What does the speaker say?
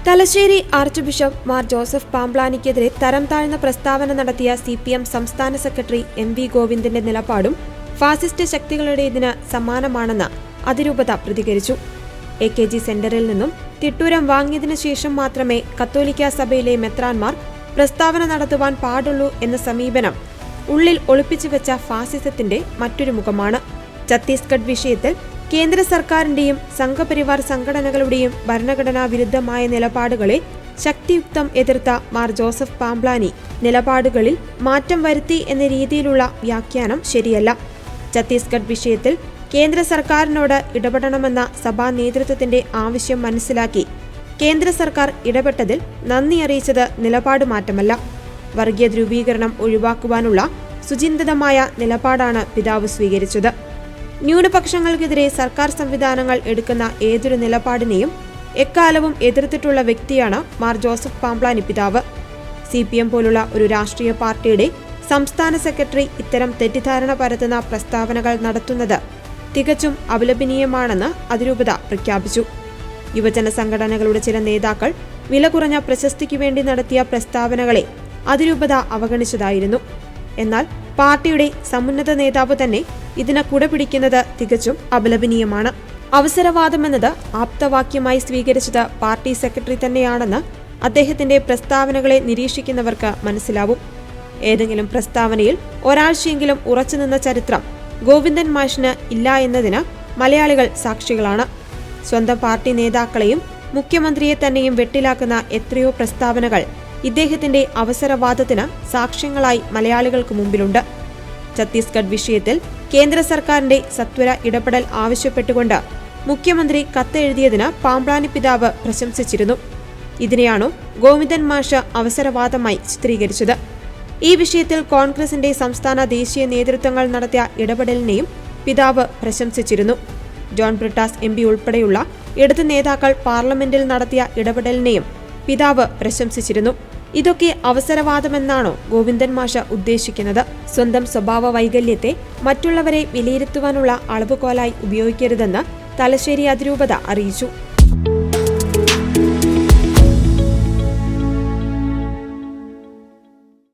Thalassery archbishop Mar Joseph പാംബ്ലാനിക്കെതിരെ തരം താഴ്ന്ന പ്രസ്താവന നടത്തിയ CPM സംസ്ഥാന സെക്രട്ടറി MV ഗോവിന്ദന്റെ നിലപാടും ഫാസിസ്റ്റ് ശക്തികളുടേതിന് സമാനമാണെന്ന് അതിരൂപത പ്രതികരിച്ചു. AKG സെന്ററിൽ നിന്നും തിട്ടൂരം വാങ്ങിയതിനു ശേഷം മാത്രമേ കത്തോലിക്ക സഭയിലെ മെത്രാൻമാർ പ്രസ്താവന നടത്തുവാൻ പാടുള്ളൂ എന്ന സമീപനം ഉള്ളിൽ ഒളിപ്പിച്ചുവെച്ച ഫാസിസത്തിന്റെ മറ്റൊരു മുഖമാണ്. ഛത്തീസ്ഗഡ് വിഷയത്തിൽ കേന്ദ്ര സർക്കാരിന്റെയും സംഘപരിവാർ സംഘടനകളുടെയും ഭരണഘടനാ വിരുദ്ധമായ നിലപാടുകളെ ശക്തിയുക്തം എതിർത്ത മാർ ജോസഫ് പാംബ്ലാനി നിലപാടുകളിൽ മാറ്റം വരുത്തി എന്ന രീതിയിലുള്ള വ്യാഖ്യാനം ശരിയല്ല. ഛത്തീസ്ഗഡ് വിഷയത്തിൽ കേന്ദ്ര സർക്കാരിനോട് ഇടപെടണമെന്ന സഭാ നേതൃത്വത്തിന്റെ ആവശ്യം മനസ്സിലാക്കി കേന്ദ്ര സർക്കാർ ഇടപെട്ടതിൽ നന്ദി അറിയിച്ചത് നിലപാട് മാറ്റമല്ല. വർഗീയ ധ്രുവീകരണം ഒഴിവാക്കുവാനുള്ള സുചിന്തിതമായ നിലപാടാണ് പിതാവ് സ്വീകരിച്ചത്. ന്യൂനപക്ഷങ്ങൾക്കെതിരെ സർക്കാർ സംവിധാനങ്ങൾ എടുക്കുന്ന ഏതൊരു നിലപാടിനെയും എക്കാലവും എതിർത്തിട്ടുള്ള വ്യക്തിയാണ് മാർ ജോസഫ് പാംബ്ലാനി പിതാവ്. CPM പോലുള്ള ഒരു രാഷ്ട്രീയ പാർട്ടിയുടെ സംസ്ഥാന സെക്രട്ടറി ഇത്തരം തെറ്റിദ്ധാരണ പരത്തുന്ന പ്രസ്താവനകൾ നടത്തുന്നത് തികച്ചും അപലപനീയമാണെന്ന് അതിരൂപത പ്രഖ്യാപിച്ചു. യുവജന സംഘടനകളുടെ ചില നേതാക്കൾ വില കുറഞ്ഞ പ്രശസ്തിക്കു വേണ്ടി നടത്തിയ പ്രസ്താവനകളെ അതിരൂപത അവഗണിച്ചതായിരുന്നു. എന്നാൽ പാർട്ടിയുടെ സമുന്നത നേതാവ് തന്നെ ഇതിന് കുടപിടിക്കുന്നത് തികച്ചും അപലപനീയമാണ്. അവസരവാദമെന്നത് ആപ്തവാക്യമായി സ്വീകരിച്ചത് പാർട്ടി സെക്രട്ടറി തന്നെയാണെന്ന് അദ്ദേഹത്തിന്റെ പ്രസ്താവനകളെ നിരീക്ഷിക്കുന്നവർക്ക് മനസ്സിലാവും. ഏതെങ്കിലും പ്രസ്താവനയിൽ ഒരാഴ്ചയെങ്കിലും ഉറച്ചുനിന്ന ചരിത്രം ഗോവിന്ദൻ മാഷിന് ഇല്ല എന്നതിന് മലയാളികൾ സാക്ഷികളാണ്. സ്വന്തം പാർട്ടി നേതാക്കളെയും മുഖ്യമന്ത്രിയെ തന്നെയും വെട്ടിലാക്കുന്ന എത്രയോ പ്രസ്താവനകൾ ഇദ്ദേഹത്തിന്റെ അവസരവാദത്തിന് സാക്ഷ്യങ്ങളായി മലയാളികൾക്ക് മുമ്പിലുണ്ട്. ഛത്തീസ്ഗഡ് വിഷയത്തിൽ കേന്ദ്ര സർക്കാരിന്റെ സത്വര ഇടപെടൽ ആവശ്യപ്പെട്ടുകൊണ്ട് മുഖ്യമന്ത്രി കത്തെഴുതിയതിന് പാംബ്ലാനി പിതാവ് പ്രശംസിച്ചിരുന്നു. ഇതിനെയാണോ ഗോവിന്ദൻ മാഷ് അവസരവാദമായി ചിത്രീകരിച്ചത്? ഈ വിഷയത്തിൽ കോൺഗ്രസിന്റെ സംസ്ഥാന ദേശീയ നേതൃത്വങ്ങൾ നടത്തിയ ഇടപെടലിനെയും പിതാവ് പ്രശംസിച്ചിരുന്നു. ജോൺ ബ്രിട്ടാസ് MP ഉൾപ്പെടെയുള്ള ഇടത് നേതാക്കൾ പാർലമെന്റിൽ നടത്തിയ ഇടപെടലിനെയും പിതാവ് പ്രശംസിച്ചിരുന്നു. ഇതൊക്കെ അവസരവാദമെന്നാണോ ഗോവിന്ദൻ മാഷ് ഉദ്ദേശിക്കുന്നത്? സ്വന്തം സ്വഭാവ വൈകല്യത്തെ മറ്റുള്ളവരെ വിലയിരുത്തുവാനുള്ള അളവുകോലായി ഉപയോഗിക്കരുതെന്ന് തലശ്ശേരി അതിരൂപത അറിയിച്ചു.